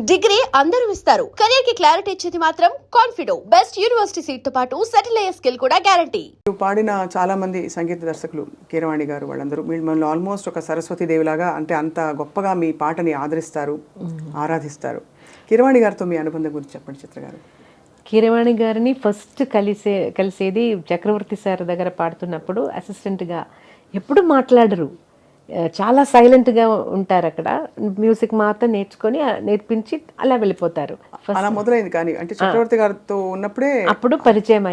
Degree అందరూ ఇస్తారు. Career కి క్లారిటీ ఇచ్చేది మాత్రం కాన్ఫిడో. బెస్ట్ యూనివర్సిటీ సీట్ తో పాటు సెటిల్ అయ్యే స్కిల్ కూడా గ్యారంటీ. పాడిన చాలా మంది సంగీత దర్శకులు కీరవాణి గారు వాళ్ళందరూ మిమ్మల్ని ఆల్మోస్ట్ ఒక సరస్వతి దేవిలాగా అంటే అంత గొప్పగా మీ పాటని ఆదరిస్తారు, ఆరాధిస్తారు. కీరవాణి గారితో మీ అనుబంధం గురించి చెప్పండి చిత్ర గారు. కీరవాణి గారిని ఫస్ట్ కలిసేది చక్రవర్తి సార్ దగ్గర పాడుతున్నప్పుడు. అసిస్టెంట్గా ఎప్పుడు మాట్లాడరు, చాలా సైలెంట్గా ఉంటారు. అక్కడ మ్యూజిక్ మాత్రం నేర్పించి అలా వెళ్ళిపోతారు. అలా మొదలైంది. కానీ అంటే చక్రవర్తి గారితో ఉన్నప్పుడే అప్పుడు పరిచయం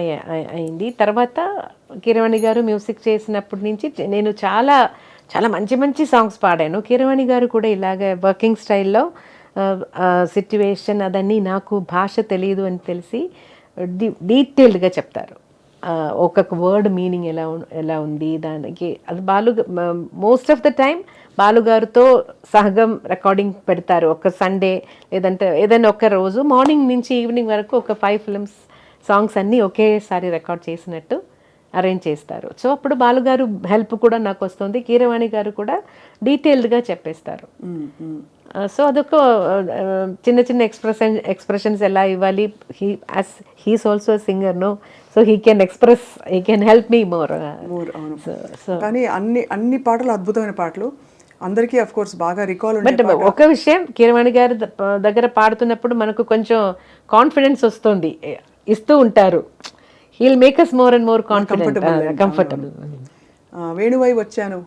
అయింది. తర్వాత కీరవాణి గారు మ్యూజిక్ చేసినప్పటి నుంచి నేను చాలా చాలా మంచి మంచి సాంగ్స్ పాడాను. కీరవాణి గారు కూడా ఇలాగ వర్కింగ్ స్టైల్లో సిట్యువేషన్ అదన్నీ నాకు భాష తెలియదు అని తెలిసి డీటెయిల్డ్గా చెప్తారు. ఒక్కొక్క వర్డ్ మీనింగ్ ఎలా ఉంది దానికి. అది మోస్ట్ ఆఫ్ ద టైం బాలుగారితో సహగం రికార్డింగ్ పెడతారు. ఒక సండే లేదంటే ఏదైనా ఒక రోజు మార్నింగ్ నుంచి ఈవినింగ్ వరకు ఒక 5 ఫిల్మ్స్ సాంగ్స్ అన్నీ ఒకేసారి రికార్డ్ చేసినట్టు అరేంజ్ చేస్తారు. సో అప్పుడు బాలుగారు హెల్ప్ కూడా నాకు వస్తుంది. కీరవాణి గారు కూడా డీటెయిల్డ్గా చెప్పేస్తారు. సో అదొక చిన్న చిన్న ఎక్స్ప్రెషన్స్ ఎలా ఇవ్వాలి. He's also singer no, so he can express, he can help me more. కానీ అన్ని పాటలు అద్భుతమైన పాటలు, అందరికీ అఫ్ కోర్స్ బాగా రికాల్. బట్ ఒక విషయం, కీరవాణి గారి దగ్గర పాడుతున్నప్పుడు మనకు కొంచెం కాన్ఫిడెన్స్ వస్తుంది, ఇస్తూ ఉంటారు. He'll make us more and more comfortable. వేణువై వచ్చాను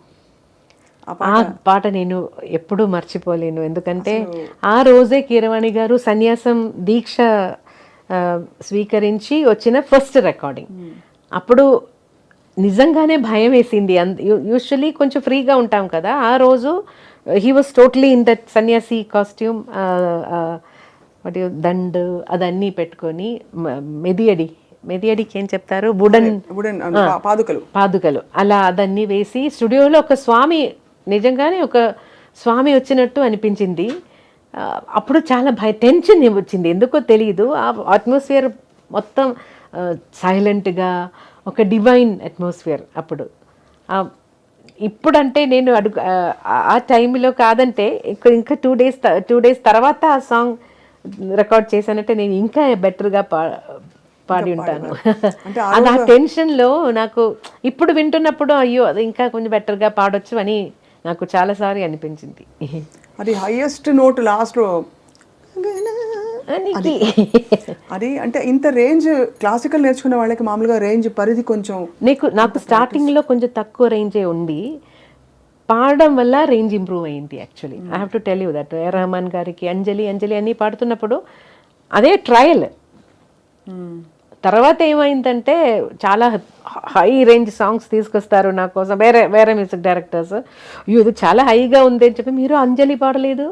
ఆ పాట నేను ఎప్పుడూ మర్చిపోలేను. ఎందుకంటే ఆ రోజే కీరవాణి గారు సన్యాసం దీక్ష స్వీకరించి వచ్చిన ఫస్ట్ రికార్డింగ్. అప్పుడు నిజంగానే భయం వేసింది. యూజువలీ కొంచెం ఫ్రీగా ఉంటాం కదా, ఆ రోజు he was totally in that సన్యాసి కాస్ట్యూమ్, దండ్ అదన్నీ పెట్టుకొని మెదియడికి ఏం చెప్తారు, పాదుకలు అలా అదన్నీ వేసి స్టూడియోలో ఒక స్వామి, నిజంగానే ఒక స్వామి వచ్చినట్టు అనిపించింది. అప్పుడు చాలా టెన్షన్ వచ్చింది, ఎందుకో తెలియదు. ఆ అట్మాస్ఫియర్ మొత్తం సైలెంట్గా ఒక డివైన్ అట్మాస్ఫియర్. అప్పుడు ఇప్పుడంటే నేను ఆ టైంలో కాదంటే ఇంకా 2 డేస్ తర్వాత ఆ సాంగ్ రికార్డ్ చేశానంటే నేను ఇంకా బెటర్గా పాడి ఉంటాను. అది ఆ టెన్షన్లో నాకు ఇప్పుడు వింటున్నప్పుడు అయ్యో అది ఇంకా కొంచెం బెటర్గా పాడొచ్చు అని నాకు చాలాసార్లు అనిపించింది. అది హైయెస్ట్ నోట్ లాస్ట్లో అది అంటే ఇంత రేంజ్ క్లాసికల్ నేర్చుకునే వాళ్ళకి మామూలుగా రేంజ్ పరిధి కొంచెం నాకు స్టార్టింగ్లో కొంచెం తక్కువ రేంజే ఉంది. పాడడం వల్ల రేంజ్ ఇంప్రూవ్ అయింది. Actually I have to tell you that Rahman గారికి అంజలి అన్నీ పాడుతున్నప్పుడు అదే ట్రయల్. తర్వాత ఏమైందంటే చాలా హై రేంజ్ సాంగ్స్ తీసుకొస్తారు నా కోసం వేరే మ్యూజిక్ డైరెక్టర్స్. ఇది చాలా హైగా ఉంది అని చెప్పి, మీరు అంజలి పాడలేదు,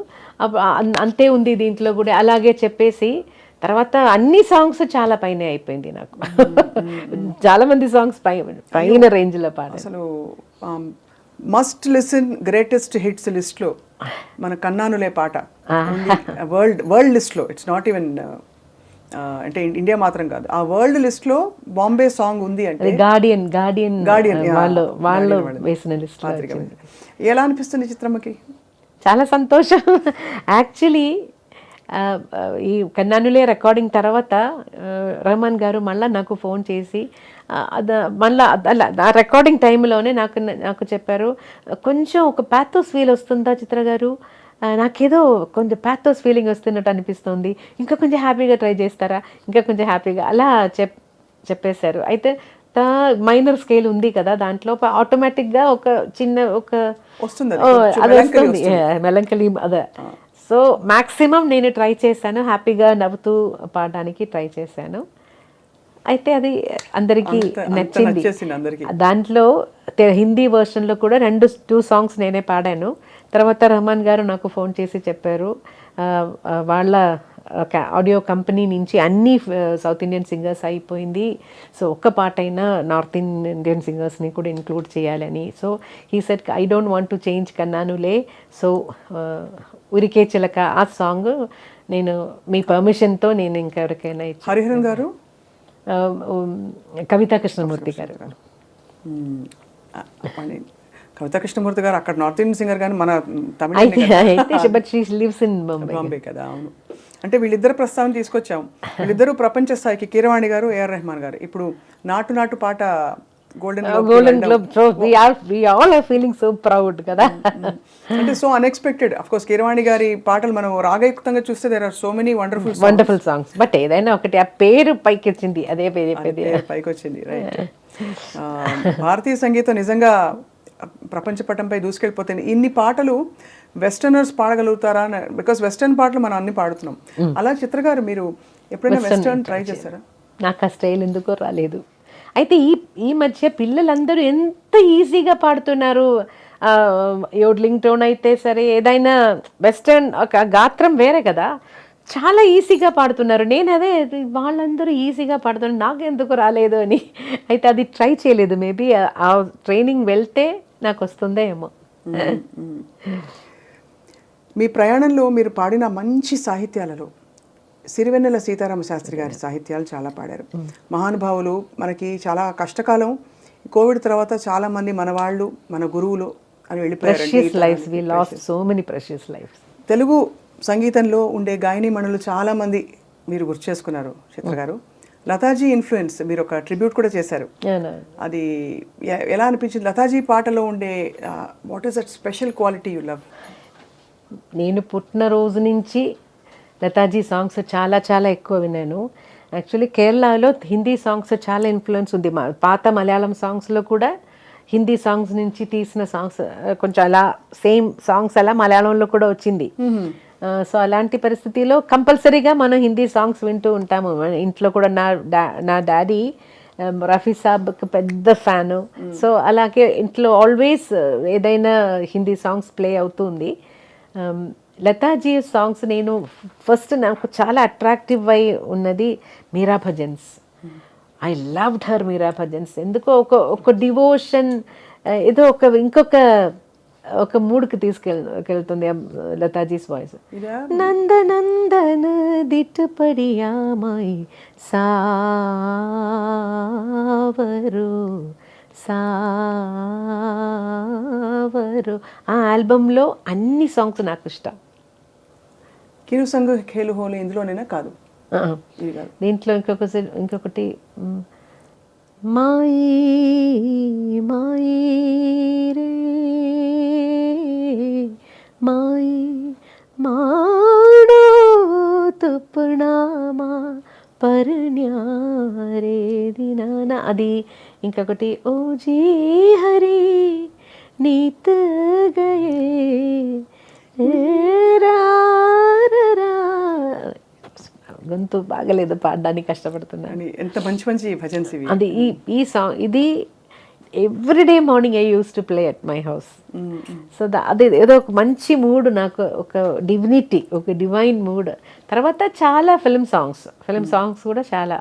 అంతే ఉంది దీంట్లో కూడా అలాగే చెప్పేసి తర్వాత అన్ని సాంగ్స్ చాలా పైన అయిపోయింది నాకు. చాలా మంది సాంగ్స్ పైన రేంజ్లో పాడారు. అసలు మస్ట్ లిసన్ గ్రేటెస్ట్ హిట్స్ లిస్ట్లో మన కన్నానులే పాట వరల్డ్ లిస్ట్లో. ఇట్స్ నాట్ ఈవెన్ అంటే ఇండియా మాత్రం కాదు, ఆ వరల్డ్ లిస్ట్లో బాంబే సాంగ్ ఉంది అంటే గార్డియన్ వాళ్ళు వేసిన లిస్ట్. ఎలా అనిపిస్తుంది చిత్రమ్మకి? చాలా సంతోషం. యాక్చువల్లీ ఈ కన్నానులే రికార్డింగ్ తర్వాత రెహమాన్ గారు మళ్ళీ నాకు ఫోన్ చేసి మళ్ళీ ఆ రికార్డింగ్ టైంలోనే నాకు చెప్పారు, కొంచెం ఒక ప్యాథోస్ ఫీల్ వస్తుందా చిత్ర గారు, నాకేదో కొంచెం ప్యాథోస్ ఫీలింగ్ వస్తున్నట్టు అనిపిస్తుంది, ఇంకా కొంచెం హ్యాపీగా ట్రై చేస్తారా, ఇంకా కొంచెం హ్యాపీగా అలా చెప్పేశారు. అయితే మైనర్ స్కేల్ ఉంది కదా, దాంట్లో ఆటోమేటిక్గా ఒక చిన్న అది వస్తుంది మెలంకలీ అదే. సో మ్యాక్సిమం నేను ట్రై చేశాను, హ్యాపీగా నవ్వుతూ పాడడానికి ట్రై చేశాను. అయితే అది అందరికీ నచ్చింది. దాంట్లో హిందీ వర్షన్లో కూడా 2 సాంగ్స్ నేనే పాడాను. తర్వాత రెహమాన్ గారు నాకు ఫోన్ చేసి చెప్పారు, వాళ్ళ ఆడియో కంపెనీ నుంచి అన్ని సౌత్ ఇండియన్ సింగర్స్ అయిపోయింది, సో ఒక్క పాట అయినా నార్త్ ఇండియన్ సింగర్స్ని కూడా ఇంక్లూడ్ చేయాలని. So he said I don't want to change కన్నానులే, సో ఉరికే చిలక ఆ సాంగ్ నేను మీ పర్మిషన్తో నేను ఇంకెవరికైనా ఇచ్చి. హరిహరన్ గారు, కవితా కృష్ణమూర్తి గారు. కవితా కృష్ణమూర్తి గారు అక్కడ నార్త్ ఇండియన్ సింగర్, కానీ మన తమిళ బాంబే కదా. అవును. అంటే వీళ్ళిద్దరు ప్రస్తావన తీసుకొచ్చాం. వీళ్ళిద్దరూ ప్రపంచ స్థాయికి, కీరవాణి గారు, ఏఆర్ రెహమాన్ గారు. ఇప్పుడు నాటు నాటు పాట golden globe. So we all are feeling so proud కదా. అంటే so unexpected. Of course Keeravani గారి పాటలు మనం రాగయుక్తంగా చూస్తే there are so many wonderful songs. But ఏదైనా ఒకటి ఆ పేరు పైకి వచ్చింది, అదే పేరు పైకి వచ్చింది. రైట్. భారతీయ సంగీతం నిజంగా ప్రపంచ పటంపై దూసుకెళ్ళిపోతుంది. ఇన్ని పాటలు వెస్టర్నర్స్ పాడగలుగుతారా? బికాస్ వెస్టర్న్ పాటలు మనం అన్ని పాడుతున్నాం. అలా చిత్ర గారు మీరు ఎప్పుడైనా వెస్టర్న్ ట్రై చేస్తారా? నాకు ఆ స్టైల్ ఎందుకో రాలేదు. అయితే ఈ మధ్య పిల్లలందరూ ఎంత ఈజీగా పాడుతున్నారు. యోడ్లింగ్ టోన్ అయితే సరే, ఏదైనా వెస్టర్న్ ఒక గాత్రం వేరే కదా, చాలా ఈజీగా పాడుతున్నారు. నేను అదే వాళ్ళందరూ ఈజీగా పాడుతున్నారు, నాకు ఎందుకు రాలేదు అని. అయితే అది ట్రై చేయలేదు. మేబీ ఆ ట్రైనింగ్ వెళ్తే నాకు వస్తుందే ఏమో. మీ ప్రయాణంలో మీరు పాడిన మంచి సాహిత్యాలలో సిరివెన్నెల సీతారామ శాస్త్రి గారి సాహిత్యాలు చాలా పాడారు. మహానుభావులు. మనకి చాలా కష్టకాలం. కోవిడ్ తర్వాత చాలా మంది మన వాళ్ళు, మన గురువులు అని వెళ్ళిపోయారు. తెలుగు సంగీతంలో ఉండే గాయనీమణులు చాలా మంది మీరు గుర్తు చేసుకున్నారు చిత్ర గారు. లతాజీ ఇన్ఫ్లుయెన్స్, మీరు ఒక ట్రిబ్యూట్ కూడా చేశారు. అది ఎలా అనిపించింది? లతాజీ పాటలో ఉండే what is that special quality you love? నేను పుట్టిన రోజు నుంచి లతాజీ సాంగ్స్ చాలా చాలా ఎక్కువ విన్నాను. యాక్చువల్లీ కేరళలో హిందీ సాంగ్స్ చాలా ఇన్ఫ్లుయెన్స్ ఉంది. పాత మలయాళం సాంగ్స్లో కూడా హిందీ సాంగ్స్ నుంచి తీసిన సాంగ్స్ కొంచెం అలా సేమ్ సాంగ్స్ అలా మలయాళంలో కూడా వచ్చింది. సో అలాంటి పరిస్థితిలో కంపల్సరీగా మనం హిందీ సాంగ్స్ వింటూ ఉంటాము. ఇంట్లో కూడా నా డాడీ రఫీ సాబ్కి పెద్ద ఫ్యాను. సో అలాగే ఇంట్లో ఆల్వేస్ ఏదైనా హిందీ సాంగ్స్ ప్లే అవుతుంది. లతాజీ సాంగ్స్ నేను ఫస్ట్ నాకు చాలా అట్రాక్టివ్ అయి ఉన్నది Meera bhajans. I loved her Meera bhajans. ఎందుకో ఒక డివోషన్, ఏదో ఒక మూడ్కి తీసుకెళ్తుంది లతాజీస్ వాయిస్. నందనందన దిట్టుపడియామాయి సావరు సావరు. ఆ ఆల్బంలో అన్ని సాంగ్స్ నాకు ఇష్టం. కిరు సంగ్ ఖేలు హోలీ ఇందులోనేనా? కాదు, దీంట్లో ఇంకొకటి మాయి మాయి రే మాయి మాడో తుప్పునామా పర్ణ్యారే దినానా, అది. ఇంకొకటి O G Hari neath Gaye గొంతు బాగలేదు, పాడడానికి కష్టపడుతున్నాను. ఎంత మంచి మంచి భజన్స్ ఇవి. అది ఈ సాంగ్ ఇది everyday morning I use to play at my house. So అది ఏదో ఒక మంచి మూడ్, నాకు ఒక డివినిటీ, ఒక డివైన్ మూడ్. తర్వాత చాలా ఫిల్మ్ సాంగ్స్ కూడా చాలా